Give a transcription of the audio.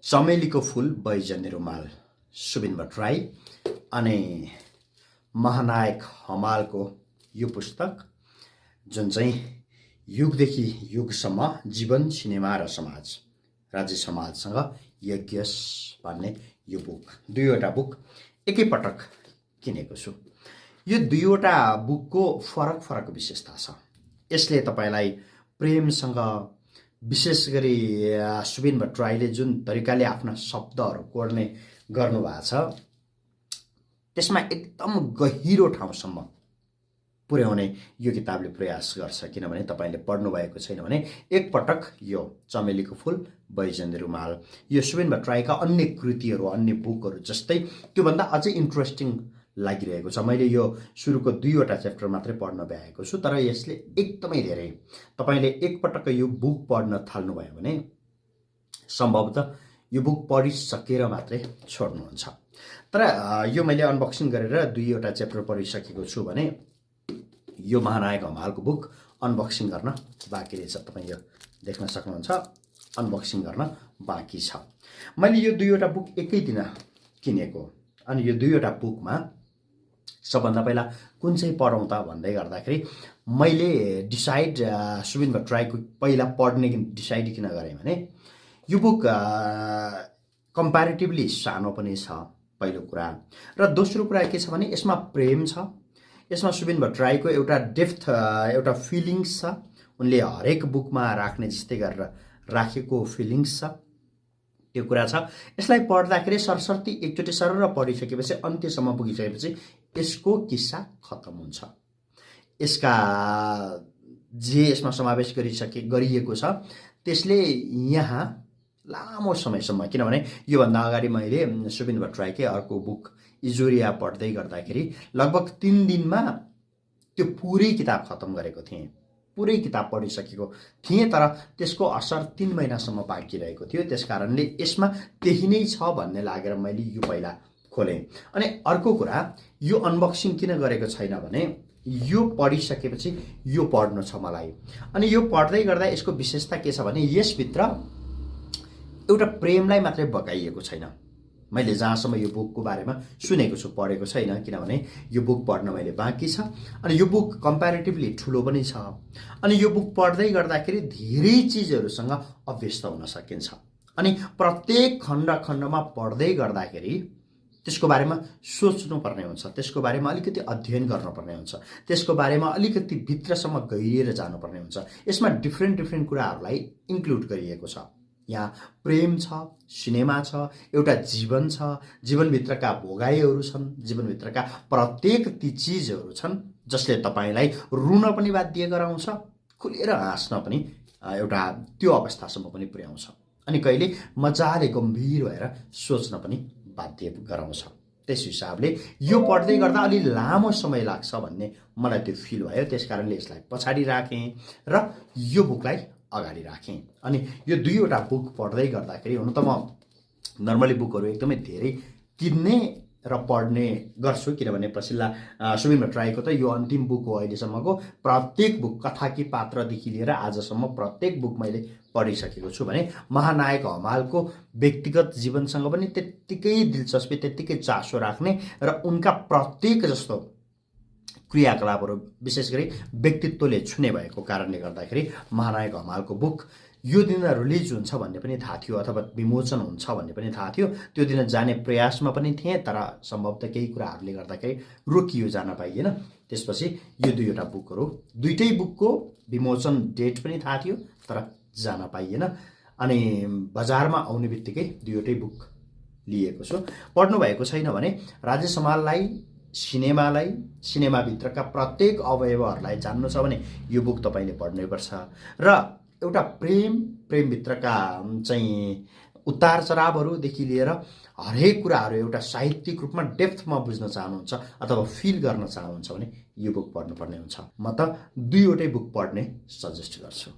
चमेलीको फूल बैजन्य रुमाल सुबिन भट्टराई अनि महानायक हमालको यो पुस्तक जुन चाहिँ युगदेखि युगसम्म जीवन सिनेमा र समाज राज्य समाजसँग यज्ञस भन्ने यो बुक दुईवटा बुक एकैपटक किनेको छु। यो दुईवटा बुकको फरक फरक विशेषता छ। यसले तपाईलाई प्रेमसँग विशेष गरी सुबिन भट्टराईले जुन तरिकाले आफ्ना शब्दहरू कोर्ने गर्नुभएको छ त्यसमा एकदम गहिरो ठाउँसम्म पुर्याउने यो किताबले प्रयास गर्छ। किनभने तपाईले पढ्नु भएको छैन भने एकपटक यो चमेलीको फूल बैजन्य रुमाल यो सुबिन भट्टराईका अन्य कृतिहरू अन्य बुकहरू जस्तै त्योभन्दा अझै इन्ट्रेस्टिङ लागिरहेको छ। मैले यो सुरुको दुईवटा च्याप्टर मात्रै पढ्न भ्याएको छु, तर यसले एकदमै धेरै तपाईले एकपटक यो बुक पढ्न थाल्नुभयो भने सम्भवतः यो बुक पढिसकेर मात्रै छोड्नुहुन्छ। तर यो मैले अनबक्सिङ गरेर दुईवटा च्याप्टर पढिसकेको छु भने यो महानायक हमालको बुक अनबक्सिङ गर्न बाँकी रहेछ। तपाईँ यो देख्न सक्नुहुन्छ, अनबक्सिङ गर्न बाँकी छ। मैले यो दुईवटा बुक एकै दिन किनेको अनि यो दुईवटा बुकमा सबभन्दा पहिला कुन चाहिँ पढौँ त भन्दै गर्दाखेरि मैले डिसाइड सुबिन भट्टराईको पहिला पढ्ने डिसाइड किन गरेँ भने यो बुक कम्प्यारेटिभली सानो पनि छ पहिलो कुरा, र दोस्रो कुरा के छ भने यसमा प्रेम छ। यसमा सुबिन भट्टराईको एउटा डेप्थ एउटा फिलिङ्स छ। उनले हरेक बुकमा राख्ने जस्तै गरेर राखेको फिलिङ्स छ, त्यो कुरा छ। यसलाई पढ्दाखेरि सरसर्ती एकचोटि सरर पढिसकेपछि अन्त्यसम्म पुगिसकेपछि यसको किस्सा खत्तम हुन्छ। यसका जे यसमा समावेश गरिएको छ त्यसले यहाँ लामो समयसम्म, किनभने योभन्दा अगाडि मैले सुबिन भट्टराईकै अर्को बुक इजोरिया पढ्दै गर्दाखेरि लगभग 3 दिनमा त्यो पुरै किताब खत्तम गरेको थिएँ। पुरै किताब पढिसकेको थिएँ, तर त्यसको असर 3 महिनासम्म बाँकी रहेको थियो। त्यसकारणले यसमा त्यही नै छ भन्ने लागेर मैले यो पहिला खोलेँ। अनि अर्को कुरा, यो अनबक्सिङ किन गरेको छैन भने यो पढिसकेपछि यो पढ्नु छ मलाई। अनि यो पढ्दै गर्दा यसको विशेषता के छ भने यसभित्र एउटा प्रेमलाई मात्रै बगाइएको छैन। मैले जहाँसम्म यो बुकको बारेमा सुनेको छु, पढेको छैन, किनभने यो बुक पढ्न मैले बाँकी छ। अनि यो बुक कम्प्यारेटिभली ठुलो पनि छ। अनि यो बुक पढ्दै गर्दाखेरि धेरै चिजहरूसँग अभ्यस्त हुन सकिन्छ। अनि प्रत्येक खण्डमा पढ्दै गर्दाखेरि त्यसको बारेमा सोच्नुपर्ने हुन्छ, त्यसको बारेमा अलिकति अध्ययन गर्नुपर्ने हुन्छ, त्यसको बारेमा अलिकति भित्रसम्म गहिरिएर जानुपर्ने हुन्छ। यसमा डिफ्रेन्ट कुराहरूलाई इन्क्लुड गरिएको छ। यहाँ प्रेम छ, सिनेमा छ, एउटा जीवन छ, जीवनभित्रका भोगाइहरू छन्, जीवनभित्रका प्रत्येक ती चिजहरू छन् जसले तपाईँलाई रुन पनि बाध्य गराउँछ, खुलेर हाँस्न पनि एउटा त्यो अवस्थासम्म पनि पुर्याउँछ, अनि कहिले मजाले गम्भीर भएर सोच्न पनि बाध्य गराउँछ। त्यस हिसाबले यो पढ्दै गर्दा अलि लामो समय लाग्छ भन्ने मलाई त्यो फिल भयो। त्यसकारणले यसलाई पछाडि राखेँ र यो बुकलाई अगाडि राखेँ। अनि यो दुईवटा बुक पढ्दै गर्दाखेरि, हुन त म नर्मली बुकहरू एकदमै धेरै किन्ने र पढ्ने गर्छु, किनभने पछिल्ला सुबिन भट्टराईको त यो अन्तिम बुक हो अहिलेसम्मको। प्रत्येक बुक, कथाकी पात्रदेखि लिएर आजसम्म प्रत्येक बुक मैले पढिसकेको छु भने महानायक हमालको व्यक्तिगत जीवनसँग पनि त्यत्तिकै दिलचस्पी, त्यत्तिकै चासो राख्ने र उनका प्रत्येक जस्तो क्रियाकलापहरू विशेष गरी व्यक्तित्वले छुने भएको कारणले गर्दाखेरि महानायक हमालको बुक यो दिन रिलिज हुन्छ भन्ने पनि थाहा थियो, अथवा विमोचन हुन्छ भन्ने पनि थाहा थियो। त्यो दिन जाने प्रयासमा पनि थिएँ, तर सम्भवतः केही कुराहरूले गर्दाखेरि रोकियो, जान पाइएन। त्यसपछि यो दुईवटा बुकहरू, दुईटै बुकको विमोचन डेट पनि थाहा थियो, तर जान पाइएन। अनि बजारमा आउने बित्तिकै दुईवटै बुक लिएको छु। पढ्नु भएको छैन भने राज्य समाजलाई, सिनेमालाई, सिनेमाभित्रका प्रत्येक अवयवहरूलाई जान्नु छ भने यो बुक तपाईँले पढ्नैपर्छ। र एउटा प्रेमभित्रका चाहिँ उतार चढावहरूदेखि लिएर हरेक कुराहरू एउटा साहित्यिक रूपमा डेप्थमा बुझ्न चाहनुहुन्छ अथवा फिल गर्न चाहनुहुन्छ भने यो बुक पढ्नुपर्ने हुन्छ। म त दुईवटै बुक पढ्ने सजेस्ट गर्छु।